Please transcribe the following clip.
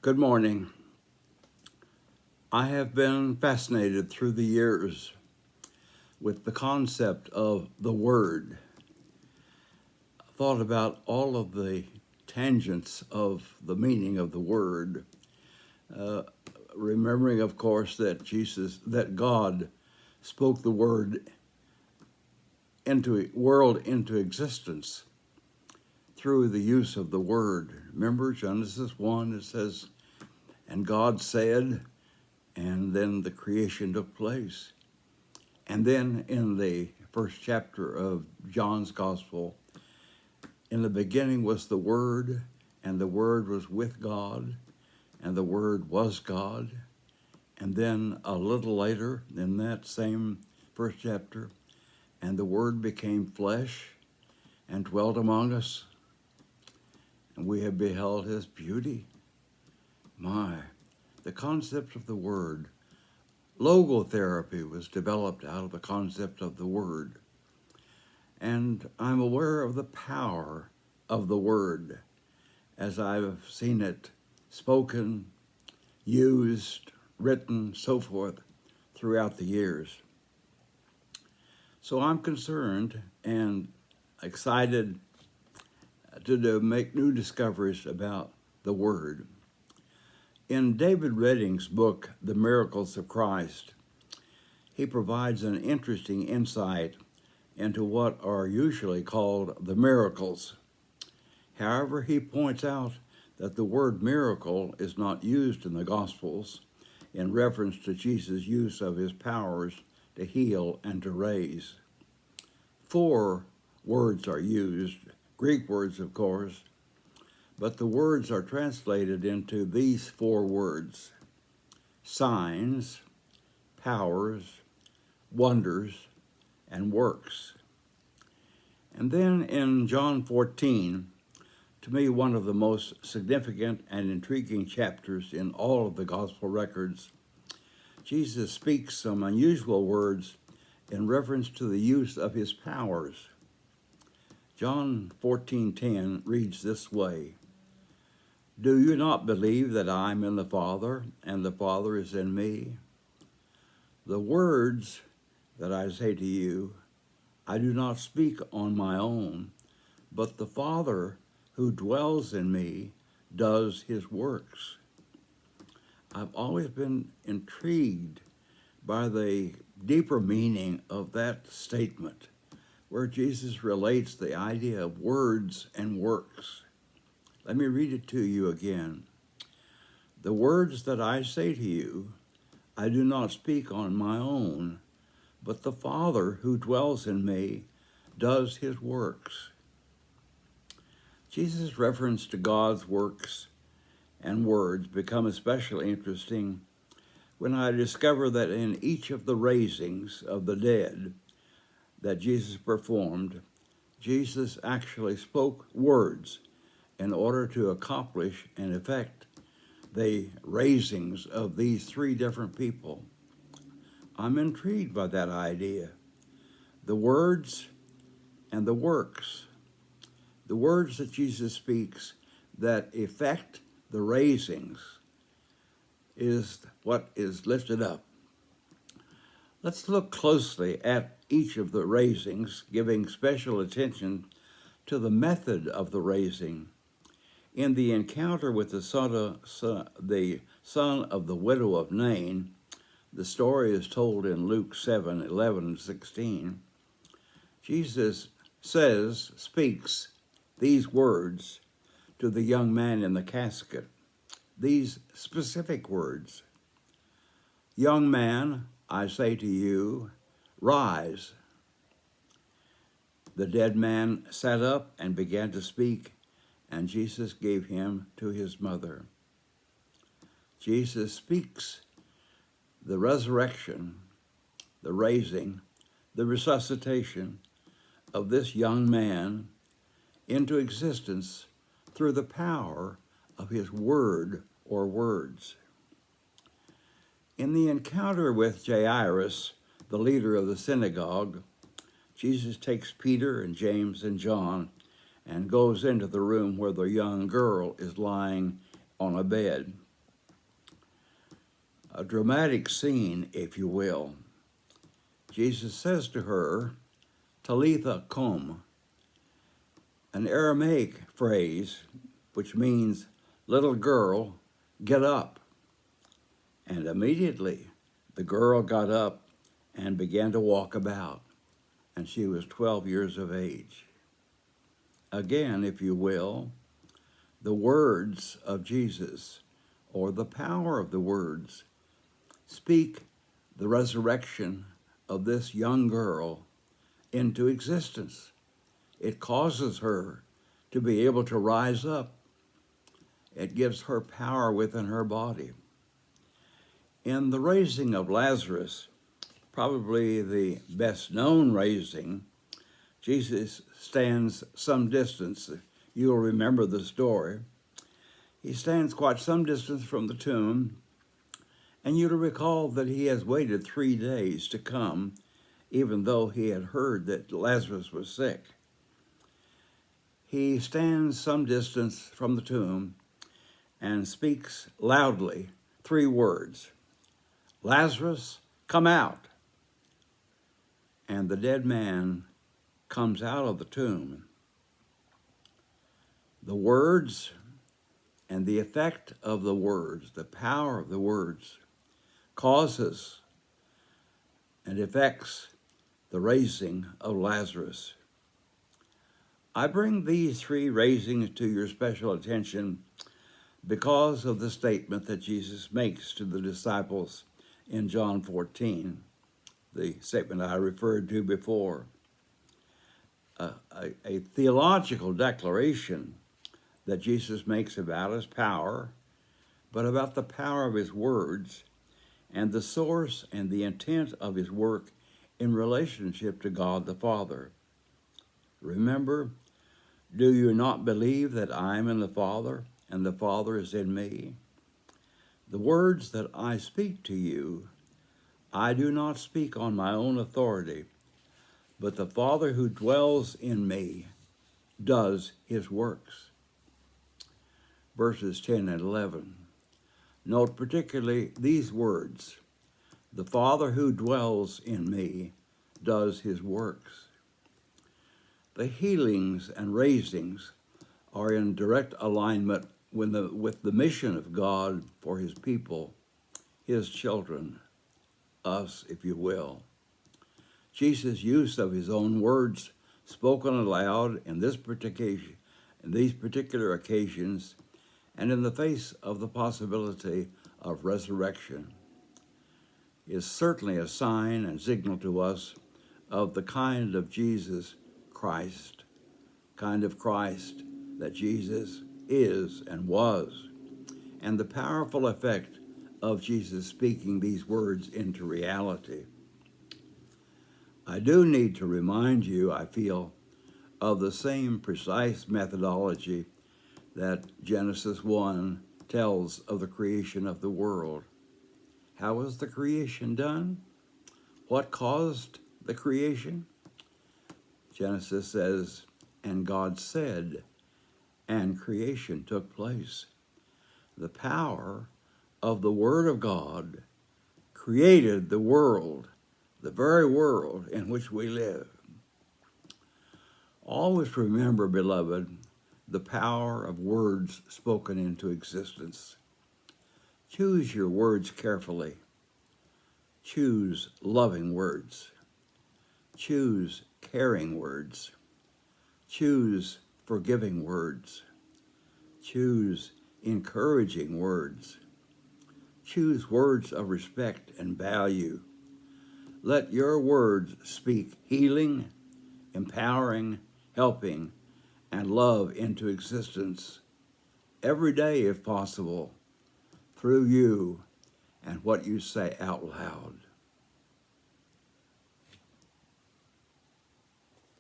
Good morning. I have been fascinated through the years with the concept of the Word. Thought about all of the tangents of the meaning of the Word, uh, remembering, of course, that God spoke the Word into existence through the use of the Word. Remember Genesis 1, it says, "And God said," and then the creation took place. And then in the first chapter of John's Gospel, in the beginning was the Word, and the Word was with God, and the Word was God. And then a little later, in that same first chapter, and the Word became flesh and dwelt among us, and we have beheld his beauty. My, the concept of the Word. Logotherapy was developed out of the concept of the Word. And I'm aware of the power of the Word as I've seen it spoken, used, written, so forth throughout the years. So I'm concerned and excited to make new discoveries about the Word. In David Redding's book, The Miracles of Christ, he provides an interesting insight into what are usually called the miracles. However, he points out that the word miracle is not used in the Gospels in reference to Jesus' use of his powers to heal and to raise. 4 words are used, Greek words, of course, but the words are translated into these 4 words: signs, powers, wonders, and works. And then in John 14, to me, one of the most significant and intriguing chapters in all of the gospel records, Jesus speaks some unusual words in reference to the use of his powers. John 14:10 reads this way: "Do you not believe that I am in the Father, and the Father is in me? The words that I say to you, I do not speak on my own, but the Father who dwells in me does his works." I've always been intrigued by the deeper meaning of that statement, where Jesus relates the idea of words and works. Let me read it to you again. "The words that I say to you, I do not speak on my own, but the Father who dwells in me does his works." Jesus' reference to God's works and words become especially interesting when I discover that in each of the raisings of the dead that Jesus performed, Jesus actually spoke words in order to accomplish and effect the raisings of these 3 different people. I'm intrigued by that idea. The words and the works. The words that Jesus speaks that effect the raisings is what is lifted up. Let's look closely at each of the raisings, giving special attention to the method of the raising. In the encounter with the son of the widow of Nain, the story is told in Luke 7:11 and 16. Jesus speaks these words to the young man in the casket. These specific words: "Young man, I say to you, rise." The dead man sat up and began to speak, and Jesus gave him to his mother. Jesus speaks the resurrection, the raising, the resuscitation of this young man into existence through the power of his word or words. In the encounter with Jairus, the leader of the synagogue, Jesus takes Peter and James and John and goes into the room where the young girl is lying on a bed. a dramatic scene, if you will. Jesus says to her, Talitha cum, an Aramaic phrase which means, little girl, get up. And immediately the girl got up and began to walk about, and she was 12 years of age. Again, if you will, the words of Jesus, or the power of the words, speak the resurrection of this young girl into existence. It causes her to be able to rise up. It gives her power within her body. In the raising of Lazarus, probably the best known raising, Jesus stands some distance. You'll remember the story. He stands quite some distance from the tomb, and you'll recall that he has waited 3 days to come, even though he had heard that Lazarus was sick. He stands some distance from the tomb and speaks loudly 3 words, Lazarus, come out. And the dead man comes out of the tomb. The words and the effect of the words, the power of the words, causes and affects the raising of Lazarus. I bring these 3 raisings to your special attention because of the statement that Jesus makes to the disciples in John 14, the statement I referred to before. A theological declaration that Jesus makes about his power, but about the power of his words and the source and the intent of his work in relationship to God the Father. Remember, do you not believe that I am in the Father and the Father is in me? The words that I speak to you, I do not speak on my own authority, but the Father who dwells in me does his works. Verses 10 and 11. Note particularly these words, the Father who dwells in me does his works. The healings and raisings are in direct alignment with the mission of God for his people, his children, us, if you will. Jesus' use of his own words spoken aloud in these particular occasions and in the face of the possibility of resurrection is certainly a sign and signal to us of the kind of Jesus Christ, kind of Christ that Jesus is and was, and the powerful effect of Jesus speaking these words into reality. I do need to remind you, I feel, of the same precise methodology that Genesis 1 tells of the creation of the world. How was the creation done? What caused the creation? Genesis says, and God said, and creation took place. The power of the Word of God created the world, the very world in which we live. Always remember, beloved, the power of words spoken into existence. Choose your words carefully. Choose loving words. Choose caring words. Choose forgiving words. Choose encouraging words. Choose words of respect and value. Let your words speak healing, empowering, helping, and love into existence every day if possible through you and what you say out loud.